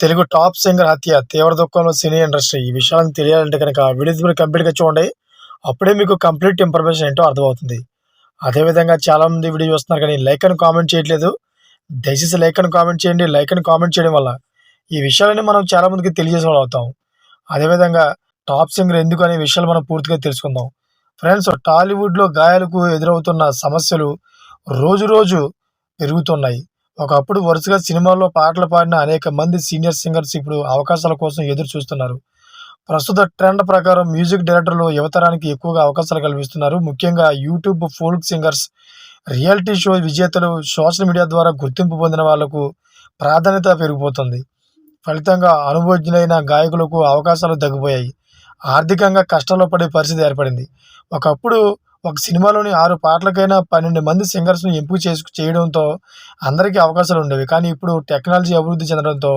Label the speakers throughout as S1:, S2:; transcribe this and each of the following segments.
S1: Telugu top singer హత్య తీవ్ర దుఃఖంలో సినీ ఇండస్ట్రీ. ఈ విషయాలను తెలియాలంటే కనుక వీడియో మీరు కంప్లీట్‌గా చూడండి. అప్పుడే మీకు కంప్లీట్ ఇన్ఫర్మేషన్ ఏంటో అర్థమవుతుంది. అదేవిధంగా చాలామంది వీడియో చూస్తున్నారు కానీ లైక్ అని కామెంట్ చేయట్లేదు. దయచేసి లైక్ అని కామెంట్ చేయండి. లైక్ అని కామెంట్ చేయడం వల్ల ఈ విషయాలన్నీ మనం చాలా మందికి తెలియజేసే వాళ్ళు అవుతాం. అదేవిధంగా టాప్ సింగర్ ఎందుకు అనే విషయాలు మనం పూర్తిగా తెలుసుకుందాం. ఫ్రెండ్స్, టాలీవుడ్‌లో గాయాలకు ఎదురవుతున్న సమస్యలు రోజు రోజు పెరుగుతున్నాయి. ఒకప్పుడు వరుసగా సినిమాల్లో పాటలు పాడిన అనేక మంది సీనియర్ సింగర్స్ ఇప్పుడు అవకాశాల కోసం ఎదురు చూస్తున్నారు. ప్రస్తుత ట్రెండ్ ప్రకారం మ్యూజిక్ డైరెక్టర్లు యువతరానికి ఎక్కువగా అవకాశాలు కల్పిస్తున్నారు. ముఖ్యంగా YouTube folk singers, reality show విజేతలు, సోషల్ మీడియా ద్వారా గుర్తింపు పొందిన వాళ్లకు ప్రాధాన్యత పెరిగిపోతుంది. ఫలితంగా అనుభవజ్ఞులైన గాయకులకు అవకాశాలు తగ్గిపోయాయి. ఆర్థికంగా కష్టాల్లో పడే పరిస్థితి ఏర్పడింది. ఒకప్పుడు ఒక సినిమాలోని 6 పాటలకైనా 12 మంది సింగర్స్‌ను ఎంపిక చేయడంతో అందరికీ అవకాశాలు ఉండేవి. కానీ ఇప్పుడు టెక్నాలజీ అభివృద్ధి చెందడంతో,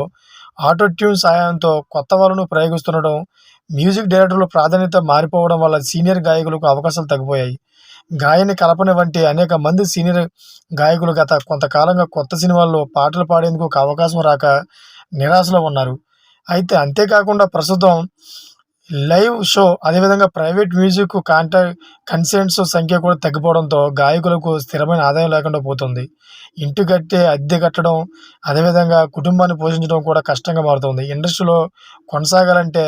S1: ఆటో ట్యూన్ సహాయంతో కొత్త వాళ్ళను ప్రయోగిస్తుండడం, మ్యూజిక్ డైరెక్టర్ల ప్రాధాన్యత మారిపోవడం వల్ల సీనియర్ గాయకులకు అవకాశాలు తగ్గిపోయాయి. గాయని కల్పన వంటి అనేక మంది సీనియర్ గాయకులు గత కొంతకాలంగా కొత్త సినిమాల్లో పాటలు పాడేందుకు ఒక అవకాశం రాక నిరాశలో ఉన్నారు. అయితే అంతేకాకుండా ప్రస్తుతం లైవ్ షో, అదేవిధంగా ప్రైవేట్ మ్యూజిక్ కన్సర్ట్స్ సంఖ్య కూడా తగ్గిపోవడంతో గాయకులకు స్థిరమైన ఆదాయం లేకుండా పోతుంది. ఇంటి కట్టే అద్దె కట్టడం, అదేవిధంగా కుటుంబాన్ని పోషించడం కూడా కష్టంగా మారుతుంది. ఇండస్ట్రీలో కొనసాగాలంటే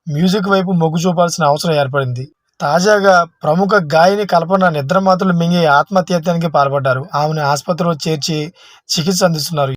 S1: మ్యూజిక్ వైపు మొగ్గు చూపాల్సిన అవసరం ఏర్పడింది. తాజాగా ప్రముఖ గాయని కల్పన నిద్రమాత్రలు మింగి ఆత్మహత్యానికి పాల్పడ్డారు. ఆమెను ఆసుపత్రిలో చేర్చి చికిత్స అందిస్తున్నారు.